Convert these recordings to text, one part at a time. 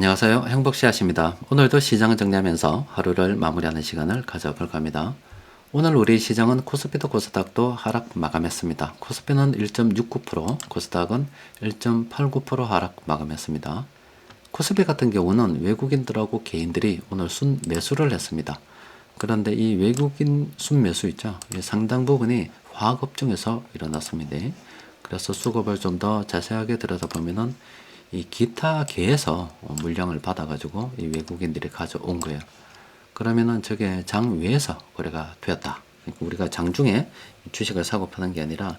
안녕하세요. 행복씨앗입니다. 오늘도 시장을 정리하면서 하루를 마무리하는 시간을 가져볼까 합니다. 오늘 우리 시장은 코스피도 코스닥도 하락 마감했습니다. 코스피는 1.69%, 코스닥은 1.89% 하락 마감했습니다. 코스피 같은 경우는 외국인들하고 개인들이 오늘 순매수를 했습니다. 그런데 이 외국인 순매수 있죠? 상당 부분이 화학업종에서 일어났습니다. 그래서 수급을 좀 더 자세하게 들여다보면은 이 기타계에서 물량을 받아가지고 이 외국인들이 가져온 거예요. 그러면은 저게 장 외에서 거래가 되었다. 그러니까 우리가 장중에 주식을 사고 파는 게 아니라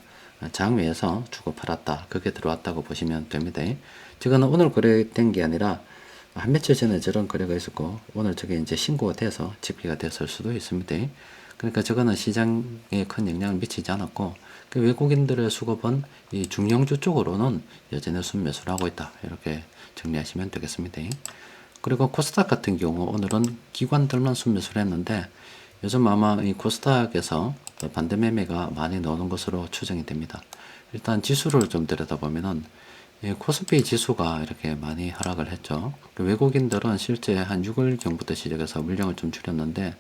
장 외에서 주고 팔았다. 그게 들어왔다고 보시면 됩니다. 저거는 오늘 거래된 게 아니라 한 며칠 전에 저런 거래가 있었고 오늘 저게 이제 신고가 돼서 집계가 됐을 수도 있습니다. 그러니까 저거는 시장에 큰 영향을 미치지 않았고 그 외국인들의 수급은 이 중형주 쪽으로는 여전히 순매수를 하고 있다. 이렇게 정리하시면 되겠습니다. 그리고 코스닥 같은 경우 오늘은 기관들만 순매수를 했는데 요즘 아마 이 코스닥에서 반대 매매가 많이 나오는 것으로 추정이 됩니다. 일단 지수를 좀 들여다보면은 코스피 지수가 이렇게 많이 하락을 했죠. 외국인들은 실제 한 6월경부터 시작해서 물량을 좀 줄였는데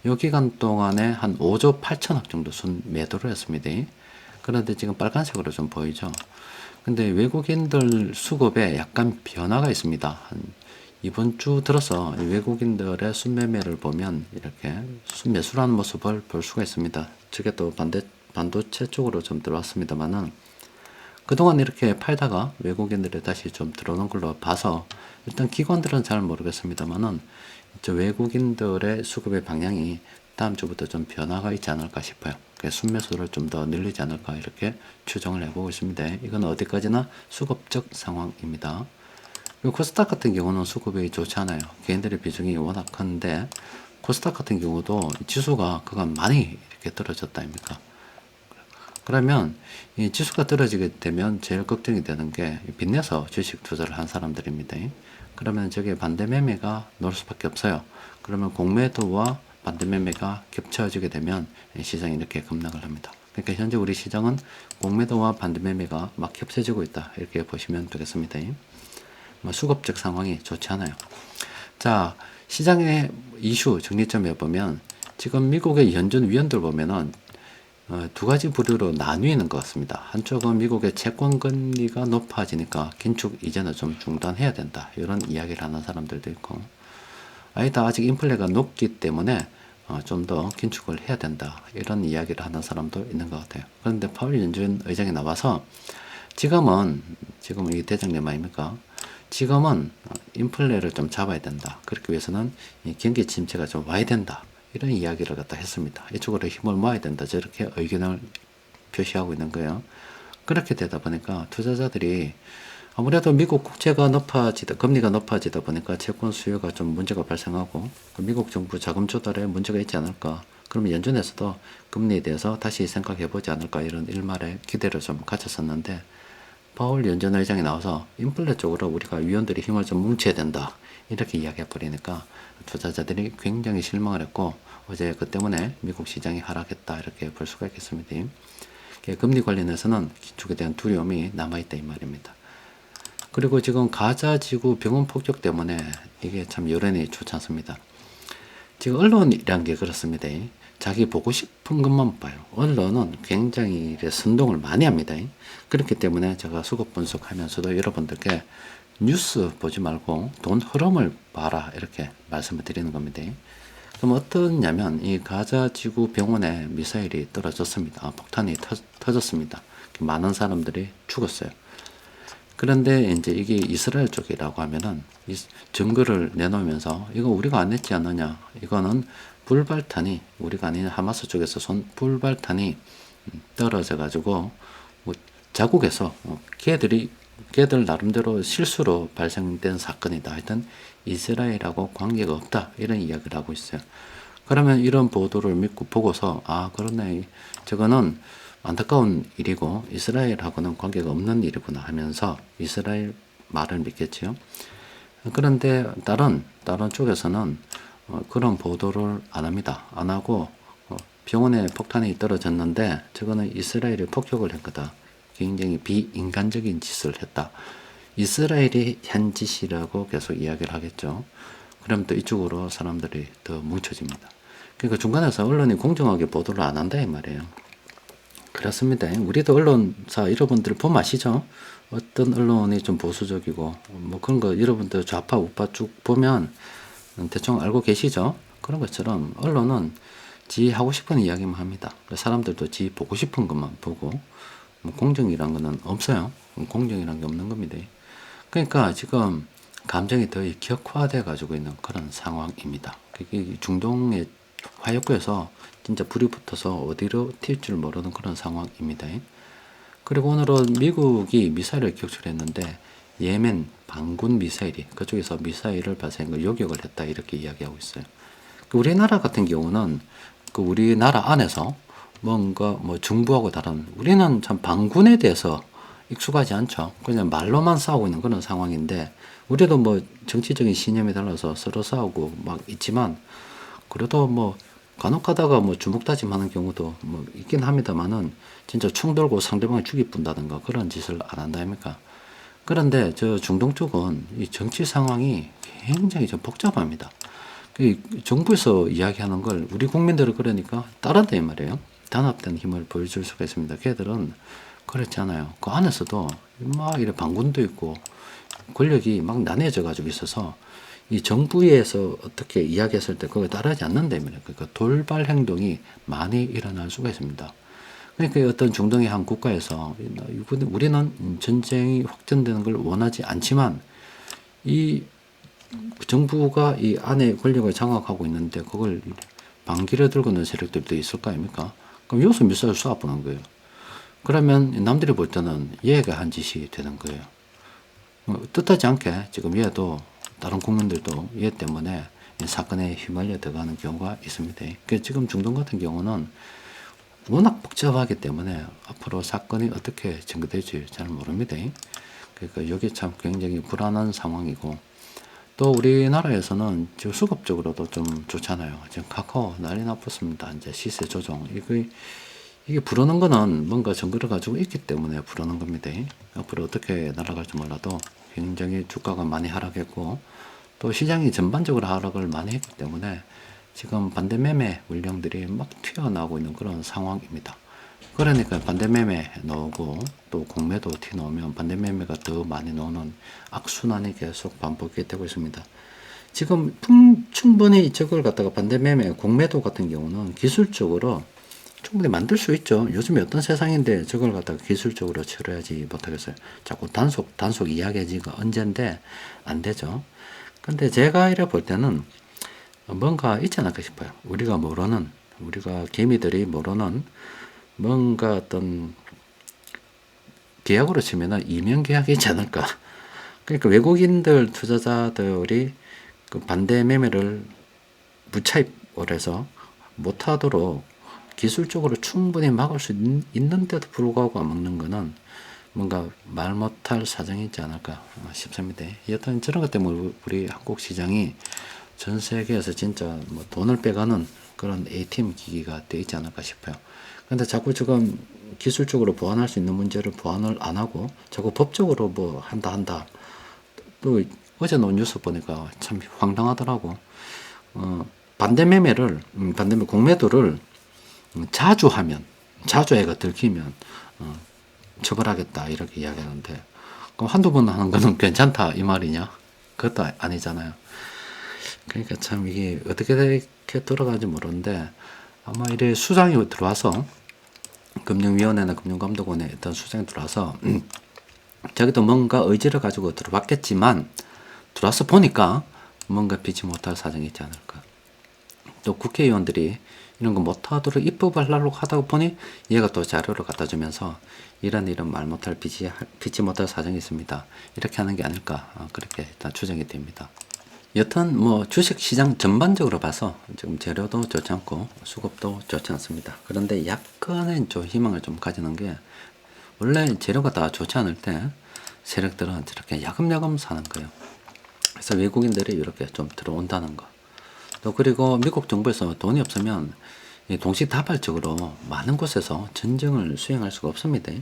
이 기간 동안에 한 5조 8천억 정도 순 매도를 했습니다. 그런데 지금 빨간색으로 좀 보이죠. 근데 외국인들 수급에 약간 변화가 있습니다. 한 이번 주 들어서 외국인들의 순매매를 보면 이렇게 순매수라는 모습을 볼 수가 있습니다. 저게 또 반도체 쪽으로 좀 들어왔습니다만은 그동안 이렇게 팔다가 외국인들이 다시 좀 들어오는 걸로 봐서 일단 기관들은 잘 모르겠습니다만은 외국인들의 수급의 방향이 다음 주부터 좀 변화가 있지 않을까 싶어요. 순매수를 좀 더 늘리지 않을까 이렇게 추정을 해보고 있습니다. 이건 어디까지나 수급적 상황입니다. 그리고 코스닥 같은 경우는 수급이 좋지 않아요. 개인들의 비중이 워낙 큰데 코스닥 같은 경우도 지수가 그간 많이 이렇게 떨어졌다 아닙니까? 그러면 이 지수가 떨어지게 되면 제일 걱정이 되는 게 빚내서 주식 투자를 한 사람들입니다. 그러면 저게 반대 매매가 나올 수밖에 없어요. 그러면 공매도와 반대 매매가 겹쳐지게 되면 시장이 이렇게 급락을 합니다. 그러니까 현재 우리 시장은 공매도와 반대 매매가 막 겹쳐지고 있다. 이렇게 보시면 되겠습니다. 수급적 상황이 좋지 않아요. 자, 시장의 이슈 정리점 해보면 지금 미국의 연준 위원들 보면은 두 가지 부류로 나뉘는 것 같습니다. 한쪽은 미국의 채권 금리가 높아지니까 긴축 이제는 좀 중단해야 된다. 이런 이야기를 하는 사람들도 있고, 아니다 아직 인플레가 높기 때문에 좀 더 긴축을 해야 된다. 이런 이야기를 하는 사람도 있는 것 같아요. 그런데 파월 연준 의장이 나와서 지금 이 대장님 아닙니까? 지금은 인플레를 좀 잡아야 된다. 그렇기 위해서는 이 경기 침체가 좀 와야 된다. 이런 이야기를 갖다 했습니다. 이쪽으로 힘을 모아야 된다. 저렇게 의견을 표시하고 있는 거예요. 그렇게 되다 보니까 투자자들이 아무래도 미국 국채가 금리가 높아지다 보니까 채권 수요가 좀 문제가 발생하고 미국 정부 자금 조달에 문제가 있지 않을까. 그러면 연준에서도 금리에 대해서 다시 생각해 보지 않을까 이런 일말의 기대를 좀 가졌었는데 파월 연준 의장이 나와서 인플레 쪽으로 우리가 위원들이 힘을 좀 뭉쳐야 된다. 이렇게 이야기해 버리니까 투자자들이 굉장히 실망을 했고 어제 그 때문에 미국 시장이 하락했다. 이렇게 볼 수가 있겠습니다. 금리 관련해서는 긴축에 대한 두려움이 남아있다 이 말입니다. 그리고 지금 가자지구 병원 폭격 때문에 이게 참 여론이 좋지 않습니다. 지금 언론이란 게 그렇습니다. 자기 보고 싶은 것만 봐요. 언론은 굉장히 선동을 많이 합니다. 그렇기 때문에 제가 수급 분석하면서도 여러분들께 뉴스 보지 말고 돈 흐름을 봐라 이렇게 말씀을 드리는 겁니다. 그럼 어떠냐면 이 가자지구 병원에 미사일이 떨어졌습니다. 폭탄이 터졌습니다. 많은 사람들이 죽었어요. 그런데 이제 이게 이스라엘 쪽이라고 하면은 증거를 내놓으면서 이거 우리가 안 했지 않느냐. 이거는 불발탄이 우리가 아닌 하마스 쪽에서 쏜 불발탄이 떨어져 가지고 뭐 자국에서 걔들 나름대로 실수로 발생된 사건이다. 하여튼 이스라엘하고 관계가 없다. 이런 이야기를 하고 있어요. 그러면 이런 보도를 믿고 보고서 아 그러네. 저거는 안타까운 일이고 이스라엘하고는 관계가 없는 일이구나 하면서 이스라엘 말을 믿겠지요. 그런데 다른 쪽에서는 그런 보도를 안 합니다. 안 하고 병원에 폭탄이 떨어졌는데 저거는 이스라엘이 폭격을 한 거다. 굉장히 비인간적인 짓을 했다. 이스라엘이 한 짓이라고 계속 이야기를 하겠죠. 그럼 또 이쪽으로 사람들이 더 뭉쳐집니다. 그러니까 중간에서 언론이 공정하게 보도를 안 한다 이 말이에요. 그렇습니다. 우리도 언론사 여러분들 보면 아시죠? 어떤 언론이 좀 보수적이고 뭐 그런 거 여러분들 좌파 우파 쭉 보면 대충 알고 계시죠? 그런 것처럼 언론은 지 하고 싶은 이야기만 합니다. 사람들도 지 보고 싶은 것만 보고 뭐 공정이란 거는 없어요. 공정이란 게 없는 겁니다. 그러니까 지금 감정이 더 격화돼 가지고 있는 그런 상황입니다. 그게 중동의 화약고에서 진짜 불이 붙어서 어디로 튈 줄 모르는 그런 상황입니다. 그리고 오늘은 미국이 미사일을 격추했는데 예멘 반군 미사일이 그쪽에서 미사일을 발사한 걸 요격을 했다 이렇게 이야기하고 있어요. 우리나라 같은 경우는 그 우리나라 안에서 뭔가 뭐 정부하고 다른 우리는 참 반군에 대해서 익숙하지 않죠. 그냥 말로만 싸우고 있는 그런 상황인데 우리도 뭐 정치적인 신념에 달라서 서로 싸우고 막 있지만 그래도 뭐 간혹 가다가 뭐 주먹다짐하는 경우도 뭐 있긴 합니다만은 진짜 총 들고 상대방을 죽이뿐다든가 그런 짓을 안 한다 아닙니까? 그런데 저 중동 쪽은 이 정치 상황이 굉장히 좀 복잡합니다. 이 정부에서 이야기하는 걸 우리 국민들은 그러니까 따른다 이 말이에요. 단합된 힘을 보여줄 수가 있습니다. 걔들은 그렇지 않아요. 그 안에서도 막 이래 반군도 있고 권력이 막 나뉘어져 가지고 있어서 이 정부에서 어떻게 이야기했을 때 그걸 따르지 않는다 말이에요. 그러니까 돌발 행동이 많이 일어날 수가 있습니다. 그러니까 어떤 중동의 한 국가에서 우리는 전쟁이 확전되는 걸 원하지 않지만 이 정부가 이 안에 권력을 장악하고 있는데 그걸 반기를 들고 있는 세력들도 있을 거 아닙니까? 그럼 여기서 미사일 쏴보는 거예요. 그러면 남들이 볼 때는 얘가 한 짓이 되는 거예요. 뜻하지 않게 지금 얘도 다른 국민들도 얘 때문에 사건에 휘말려 들어가는 경우가 있습니다. 지금 중동 같은 경우는 워낙 복잡하기 때문에 앞으로 사건이 어떻게 전개될지 잘 모릅니다. 그러니까 여기 참 굉장히 불안한 상황이고 또 우리나라에서는 지금 수급적으로도 좀 좋잖아요. 지금 카카오 난리 나쁘습니다. 이제 시세 조정. 이게 부르는 거는 뭔가 증거를 가지고 있기 때문에 부르는 겁니다. 앞으로 어떻게 날아갈지 몰라도 굉장히 주가가 많이 하락했고 또 시장이 전반적으로 하락을 많이 했기 때문에 지금 반대매매 물량들이 막 튀어나오고 있는 그런 상황입니다. 그러니까 반대매매 나오고 또 공매도 튀어나오면 반대매매가 더 많이 나오는 악순환이 계속 반복이 되고 있습니다. 지금 충분히 저걸 갖다가 반대매매 공매도 같은 경우는 기술적으로 충분히 만들 수 있죠. 요즘에 어떤 세상인데 저걸 갖다가 기술적으로 처리하지 못하겠어요. 자꾸 단속 이야기지가 언젠데 안 되죠. 근데 제가 이래 볼 때는 뭔가 있지 않을까 싶어요. 우리가 개미들이 모르는 뭔가 어떤 계약으로 치면은 이면 계약이 있지 않을까. 그러니까 외국인들 투자자들이 그 반대 매매를 무차입을 해서 못하도록 기술적으로 충분히 막을 수 있는데도 불구하고 안 막는 거는 뭔가 말 못할 사정이 있지 않을까 싶습니다. 여튼 저런 것 때문에 우리 한국 시장이 전 세계에서 진짜 뭐 돈을 빼가는 그런 ATM 기기가 되어 있지 않을까 싶어요. 근데 자꾸 지금 기술적으로 보완할 수 있는 문제를 보완을 안 하고 자꾸 법적으로 뭐 한다. 또 어제 나온 뉴스 보니까 참 황당하더라고. 반대 공매도를 자주 애가 들키면 처벌하겠다 이렇게 이야기하는데 그럼 한두 번 하는 거는 괜찮다 이 말이냐? 그것도 아니잖아요. 그러니까 참 이게 어떻게 이렇게 돌아가는지 모르는데 아마 이래 수장이 들어와서 금융위원회나 금융감독원에 어떤 수장이 들어와서 자기도 뭔가 의지를 가지고 들어왔겠지만 들어와서 보니까 뭔가 피치 못할 사정이 있지 않을까. 또 국회의원들이 이런 거 못하도록 입법을 하려고 하다 보니 얘가 또 자료를 갖다 주면서 이런 말 못할 피치 못할 사정이 있습니다. 이렇게 하는 게 아닐까 그렇게 일단 추정이 됩니다. 여튼 뭐 주식시장 전반적으로 봐서 지금 재료도 좋지 않고 수급도 좋지 않습니다. 그런데 약간의 좀 희망을 좀 가지는 게 원래 재료가 다 좋지 않을 때 세력들은 저렇게 야금야금 사는 거예요. 그래서 외국인들이 이렇게 좀 들어온다는 거. 또 그리고 미국 정부에서 돈이 없으면 동시다발적으로 많은 곳에서 전쟁을 수행할 수가 없습니다.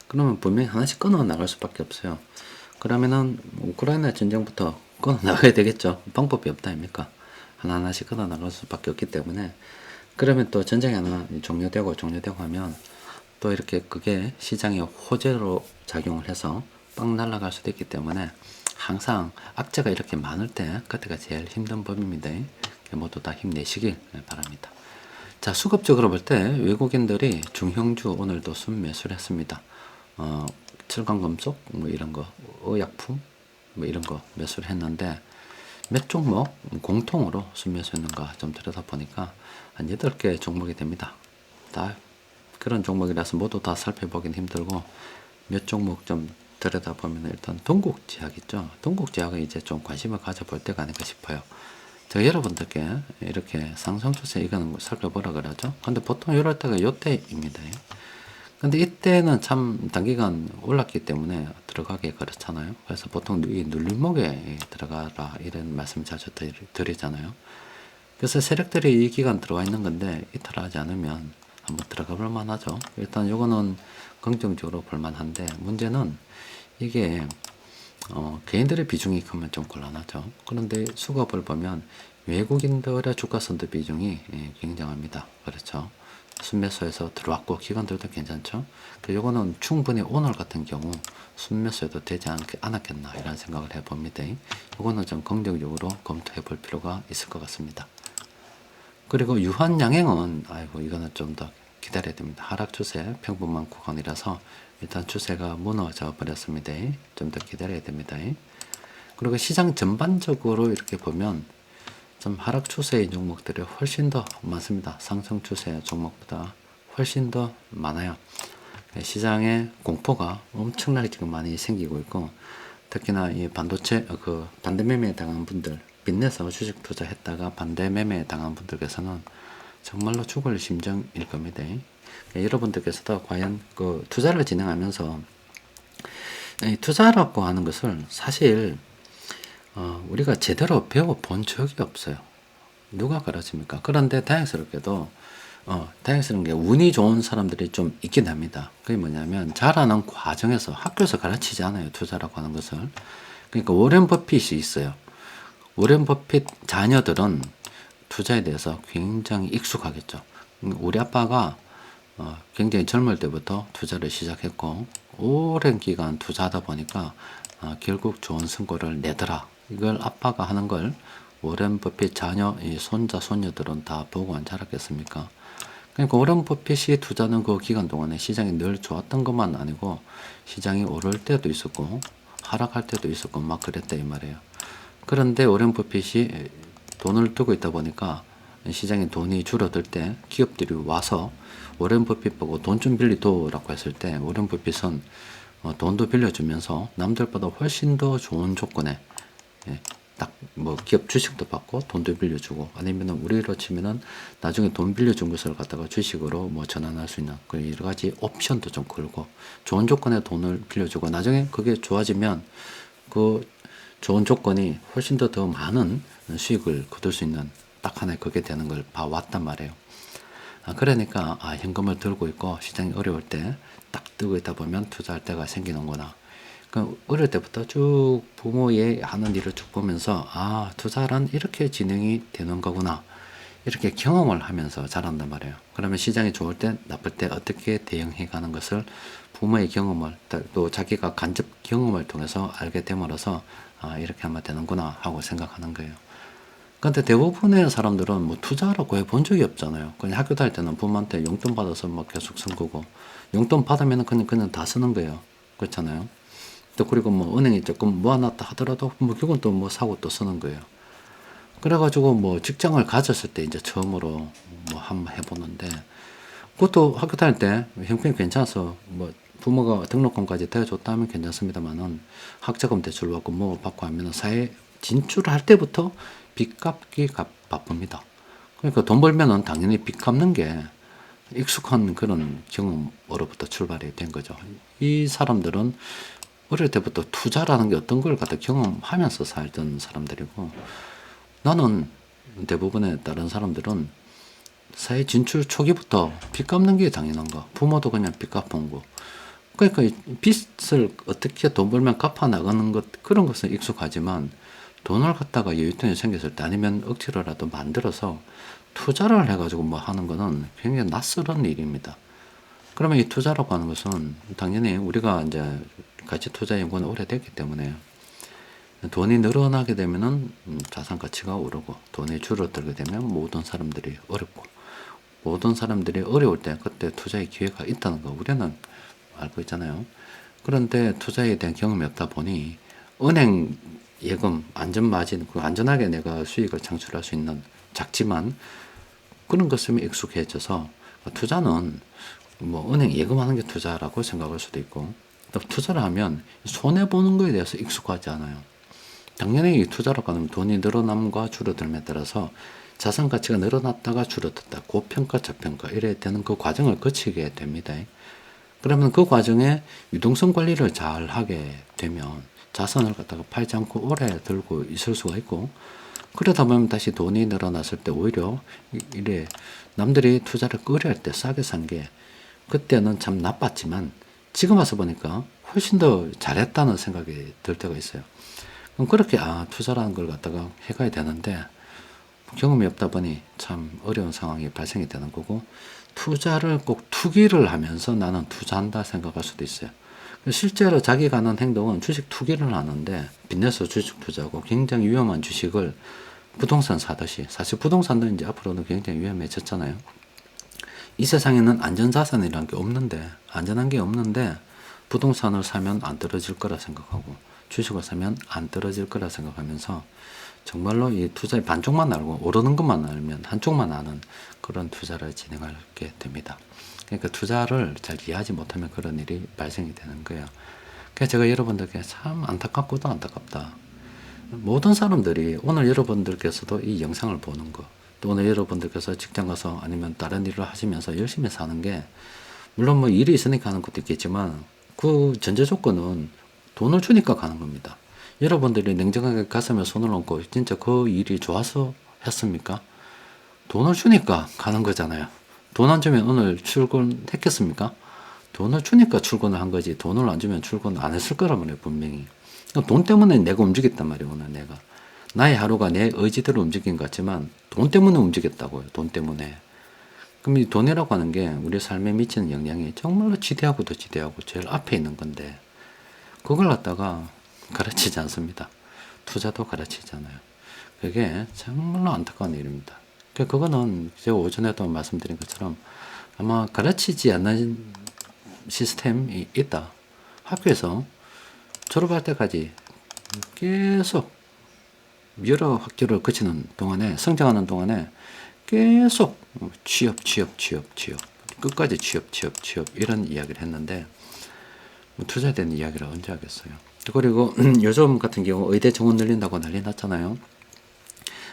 그러면 분명히 하나씩 끊어 나갈 수밖에 없어요. 그러면은 우크라이나 전쟁부터 끊어 나가야 되겠죠. 방법이 없다 아닙니까? 하나하나씩 끊어 나갈 수밖에 없기 때문에. 그러면 또 전쟁이 하나 종료되고 하면 또 이렇게 그게 시장의 호재로 작용을 해서 빵 날아갈 수도 있기 때문에 항상 악재가 이렇게 많을 때 그때가 제일 힘든 법입니다. 모두 다 힘내시길 바랍니다. 자, 수급적으로 볼 때 외국인들이 중형주 오늘도 순매수를 했습니다. 철강금속 뭐 이런 거, 의약품 뭐 이런 거 매수를 했는데 몇 종목 공통으로 순매수했는가 좀 들여다보니까 한 8개 종목이 됩니다. 다 그런 종목이라서 모두 다 살펴보긴 힘들고 몇 종목 좀 들여다보면 일단 동국제약 있죠. 동국제약은 이제 좀 관심을 가져볼 때가 아닌가 싶어요. 제가 여러분들께 이렇게 상승추세 이거는 살펴보라 그러죠. 근데 보통 이럴 때가 요때입니다. 근데 이때는 참 단기간 올랐기 때문에 들어가기 그렇잖아요. 그래서 보통 이 눌림목에 들어가라 이런 말씀 자주 드리잖아요. 그래서 세력들이 이 기간 들어와 있는 건데 이탈하지 않으면 한번 들어가 볼 만하죠. 일단 요거는 긍정적으로 볼 만한데 문제는 이게 개인들의 비중이 크면 좀 곤란하죠. 그런데 수급을 보면 외국인들의 주가 선도 비중이 굉장합니다. 그렇죠. 순매수에서 들어왔고 기관들도 괜찮죠. 요거는 충분히 오늘 같은 경우 순매수에도 되지 않았겠나 이런 생각을 해봅니다. 요거는 좀 긍정적으로 검토해 볼 필요가 있을 것 같습니다. 그리고 유한양행은 아이고 이거는 좀 더 기다려야 됩니다. 하락 추세 평범한 구간이라서 일단 추세가 무너져 버렸습니다. 좀 더 기다려야 됩니다. 그리고 시장 전반적으로 이렇게 보면 좀 하락 추세의 종목들이 훨씬 더 많습니다. 상승 추세 종목보다 훨씬 더 많아요. 시장에 공포가 엄청나게 지금 많이 생기고 있고 특히나 이 반도체 반대 매매에 당한 분들 빚내서 주식 투자했다가 반대 매매에 당한 분들께서는 정말로 죽을 심정일 겁니다. 여러분들께서도 과연 그 투자를 진행하면서 투자라고 하는 것을 사실 우리가 제대로 배워본 적이 없어요. 누가 가르칩니까? 그런데 다행스럽게도 다행스러운 게 운이 좋은 사람들이 좀 있긴 합니다. 그게 뭐냐면 자라는 과정에서 학교에서 가르치지 않아요. 투자라고 하는 것을. 그러니까 워렌 버핏이 있어요. 워렌 버핏 자녀들은 투자에 대해서 굉장히 익숙하겠죠. 우리 아빠가 굉장히 젊을 때부터 투자를 시작했고 오랜 기간 투자하다 보니까 결국 좋은 성과를 내더라. 이걸 아빠가 하는 걸 워렌 버핏 자녀, 이 손자, 손녀들은 다 보고 안 자랐겠습니까? 그러니까 워렌 버핏이 투자는 그 기간 동안에 시장이 늘 좋았던 것만 아니고 시장이 오를 때도 있었고 하락할 때도 있었고 막 그랬다 이 말이에요. 그런데 워렌 버핏이 돈을 두고 있다 보니까 시장에 돈이 줄어들 때 기업들이 와서 워렌 버핏 보고 돈 좀 빌려도라고 했을 때 워렌 버핏은 돈도 빌려주면서 남들보다 훨씬 더 좋은 조건에 딱 뭐 기업 주식도 받고 돈도 빌려주고 아니면은 우리로 치면은 나중에 돈 빌려준 것을 갖다가 주식으로 뭐 전환할 수 있는 그 여러 가지 옵션도 좀 걸고 좋은 조건에 돈을 빌려주고 나중에 그게 좋아지면 그 좋은 조건이 훨씬 더 많은 수익을 거둘 수 있는 딱 하나의 그게 되는 걸 봐왔단 말이에요. 그러니까 현금을 들고 있고 시장이 어려울 때 딱 뜨고 있다 보면 투자할 때가 생기는구나. 어릴 때부터 쭉 부모의 하는 일을 쭉 보면서 투자란 이렇게 진행이 되는 거구나. 이렇게 경험을 하면서 자란단 말이에요. 그러면 시장이 좋을 때 나쁠 때 어떻게 대응해 가는 것을 부모의 경험을 또 자기가 간접 경험을 통해서 알게 됨으로써 이렇게 하면 되는구나 하고 생각하는 거예요. 근데 대부분의 사람들은 뭐 투자라고 해본 적이 없잖아요. 그냥 학교 다닐 때는 부모한테 용돈 받아서 뭐 계속 쓴 거고 용돈 받으면 그냥 다 쓰는 거예요. 그렇잖아요. 또 그리고 뭐 은행에 조금 모아놨다 하더라도 뭐 그건 또 뭐 사고 또 쓰는 거예요. 그래가지고 뭐 직장을 가졌을 때 이제 처음으로 뭐 한번 해보는데 그것도 학교 다닐 때 형편이 괜찮아서 뭐 부모가 등록금까지 대줘줬다 하면 괜찮습니다만은 학자금 대출 받고 뭐 받고 하면은 사회 진출할 때부터 빚 갚기 바쁩니다. 그러니까 돈 벌면은 당연히 빚 갚는 게 익숙한 그런 경험으로부터 출발이 된 거죠. 이 사람들은 어릴 때부터 투자라는 게 어떤 걸 갖다 경험하면서 살던 사람들이고 나는 대부분의 다른 사람들은 사회 진출 초기부터 빚 갚는 게 당연한 거. 부모도 그냥 빚 갚은 거. 그러니까 이 빚을 어떻게 돈 벌면 갚아 나가는 것, 그런 것은 익숙하지만 돈을 갖다가 여윳돈이 생겼을 때 아니면 억지로라도 만들어서 투자를 해가지고 뭐 하는 거는 굉장히 낯설은 일입니다. 그러면 이 투자라고 하는 것은 당연히 우리가 이제 가치 투자 연구는 오래됐기 때문에 돈이 늘어나게 되면은 자산 가치가 오르고, 돈이 줄어들게 되면 모든 사람들이 어렵고, 모든 사람들이 어려울 때 그때 투자의 기회가 있다는 거 우리는 알고 있잖아요. 그런데 투자에 대한 경험이 없다 보니 은행 예금 안전마진, 그 안전하게 내가 수익을 창출할 수 있는, 작지만 그런 것에 익숙해져서 투자는 뭐 은행 예금하는 게 투자라고 생각할 수도 있고, 또 투자를 하면 손해 보는 거에 대해서 익숙하지 않아요. 당연히 투자라고 하면 돈이 늘어남과 줄어들음에 따라서 자산 가치가 늘어났다가 줄어들다, 고평가 저평가 이래 되는 그 과정을 거치게 됩니다. 그러면 그 과정에 유동성 관리를 잘 하게 되면 자산을 갖다가 팔지 않고 오래 들고 있을 수가 있고, 그러다 보면 다시 돈이 늘어났을 때 오히려 이래 남들이 투자를 꺼려할 때 싸게 산 게 그때는 참 나빴지만 지금 와서 보니까 훨씬 더 잘했다는 생각이 들 때가 있어요. 그럼 그렇게 투자라는 걸 갖다가 해가야 되는데 경험이 없다 보니 참 어려운 상황이 발생이 되는 거고, 투자를 꼭 투기를 하면서 나는 투자한다 생각할 수도 있어요. 실제로 자기가 하는 행동은 주식 투기를 하는데 빚내서 주식 투자하고 굉장히 위험한 주식을 부동산 사듯이, 사실 부동산도 이제 앞으로는 굉장히 위험해졌잖아요. 이 세상에는 안전자산이라는 게 없는데, 안전한 게 없는데 부동산을 사면 안 떨어질 거라 생각하고 주식을 사면 안 떨어질 거라 생각하면서 정말로 이 투자의 반쪽만 알고 오르는 것만 알면 한쪽만 아는 그런 투자를 진행하게 됩니다. 그러니까 투자를 잘 이해하지 못하면 그런 일이 발생이 되는 거예요. 그래서 제가 여러분들께 참 안타깝고도 안타깝다. 모든 사람들이 오늘 여러분들께서도 이 영상을 보는 거, 또 오늘 여러분들께서 직장 가서 아니면 다른 일을 하시면서 열심히 사는 게, 물론 뭐 일이 있으니까 하는 것도 있겠지만 그 전제 조건은 돈을 주니까 가는 겁니다. 여러분들이 냉정하게 가슴에 손을 얹고 진짜 그 일이 좋아서 했습니까? 돈을 주니까 가는 거잖아요. 돈 안 주면 오늘 출근했겠습니까? 돈을 주니까 출근을 한 거지, 돈을 안 주면 출근 안 했을 거란 말이에요, 분명히. 돈 때문에 내가 움직였단 말이에요, 오늘 내가. 나의 하루가 내 의지대로 움직인 것 같지만 돈 때문에 움직였다고요, 돈 때문에. 그럼 이 돈이라고 하는 게 우리 삶에 미치는 영향이 정말로 지대하고도 지대하고 제일 앞에 있는 건데, 그걸 갖다가 가르치지 않습니다. 투자도 가르치지 않아요. 그게 정말로 안타까운 일입니다. 그거는 제가 오전에도 말씀드린 것처럼 아마 가르치지 않는 시스템이 있다. 학교에서 졸업할 때까지 계속 여러 학교를 거치는 동안에, 성장하는 동안에 계속 취업, 끝까지 취업 이런 이야기를 했는데 투자에 대한 이야기를 언제 하겠어요. 그리고 요즘 같은 경우 의대 정원 늘린다고 난리 났잖아요.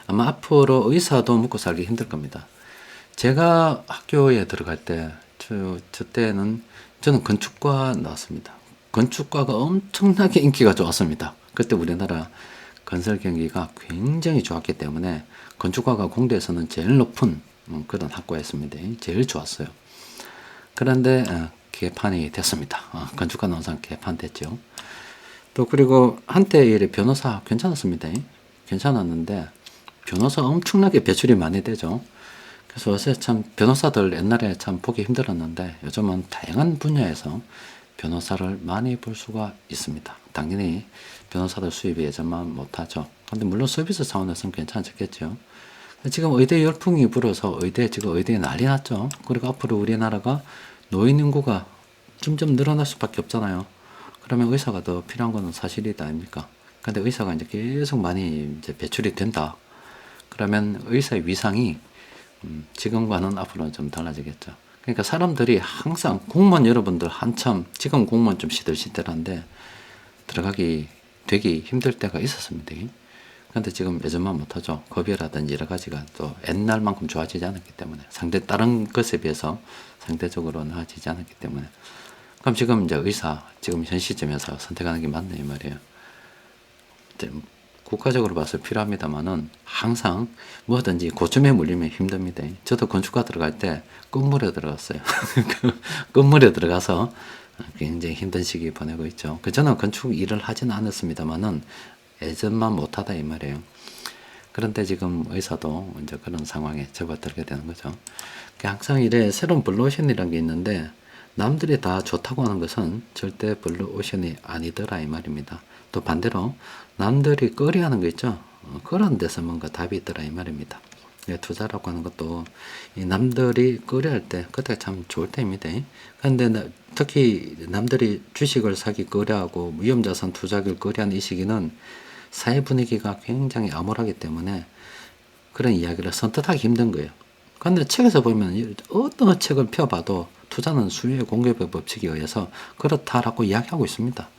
아마 앞으로 의사도 먹고 살기 힘들 겁니다. 제가 학교에 들어갈 때, 저 때는 저는 건축과 나왔습니다. 건축과가 엄청나게 인기가 좋았습니다. 그때 우리나라 건설 경기가 굉장히 좋았기 때문에 건축과가 공대에서는 제일 높은 그런 학과였습니다. 제일 좋았어요. 그런데 개판이 됐습니다. 건축과 나온 사람 개판됐죠. 또 그리고 한때 변호사 괜찮았습니다. 괜찮았는데 변호사 엄청나게 배출이 많이 되죠. 그래서 요새 참 변호사들 옛날에 참 보기 힘들었는데 요즘은 다양한 분야에서 변호사를 많이 볼 수가 있습니다. 당연히 변호사들 수입이 예전만 못하죠. 근데 물론 서비스 차원에서는 괜찮겠죠. 지금 의대 열풍이 불어서 지금 의대에 난리 났죠. 그리고 앞으로 우리나라가 노인 인구가 점점 늘어날 수밖에 없잖아요. 그러면 의사가 더 필요한 거는 사실이다 아닙니까? 근데 의사가 이제 계속 많이 이제 배출이 된다. 그러면 의사의 위상이 지금과는 앞으로는 좀 달라지겠죠. 그러니까 사람들이 항상 공무원 여러분들 한참 지금 공무원 좀 시들시들한데 되기 힘들 때가 있었습니다. 근데 지금 예전만 못하죠. 급여라든지 여러 가지가 또 옛날만큼 좋아지지 않았기 때문에, 다른 것에 비해서 상대적으로 나아지지 않았기 때문에. 그럼 지금 이제 지금 현 시점에서 선택하는 게 맞네 이 말이에요. 국가적으로 봐서 필요합니다만은 항상 뭐든지 고점에 물리면 힘듭니다. 저도 건축과 들어갈 때 끝물에 들어갔어요. 끝물에 들어가서 굉장히 힘든 시기 보내고 있죠. 저는 건축 일을 하지는 않았습니다만은 예전만 못하다 이 말이에요. 그런데 지금 의사도 이제 그런 상황에 접어들게 되는 거죠. 항상 이래 새로운 블루오션이라는 게 있는데 남들이 다 좋다고 하는 것은 절대 블루오션이 아니더라 이 말입니다. 또 반대로 남들이 꺼려하는 거 있죠. 그런 데서 뭔가 답이 있더라 이 말입니다. 투자라고 하는 것도 이 남들이 꺼려할 때 그때가 참 좋을 때입니다. 그런데 특히 남들이 주식을 사기 꺼려하고 위험자산 투자를 꺼려하는 이 시기는 사회 분위기가 굉장히 암울하기 때문에 그런 이야기를 선뜻하기 힘든 거예요. 그런데 책에서 보면 어떤 책을 펴봐도 투자는 수요의 공급의 법칙에 의해서 그렇다라고 이야기하고 있습니다.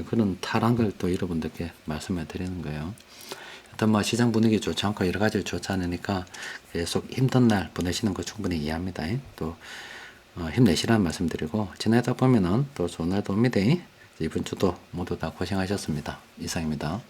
그런 탈한 걸 또 여러분들께 말씀해 드리는 거예요. 일단 뭐 시장 분위기 좋지 않고 여러 가지 좋지 않으니까 계속 힘든 날 보내시는 거 충분히 이해합니다. 또 힘내시라는 말씀 드리고 지내다 보면은 또 좋은 날도 옵니다. 이번 주도 모두 다 고생하셨습니다. 이상입니다.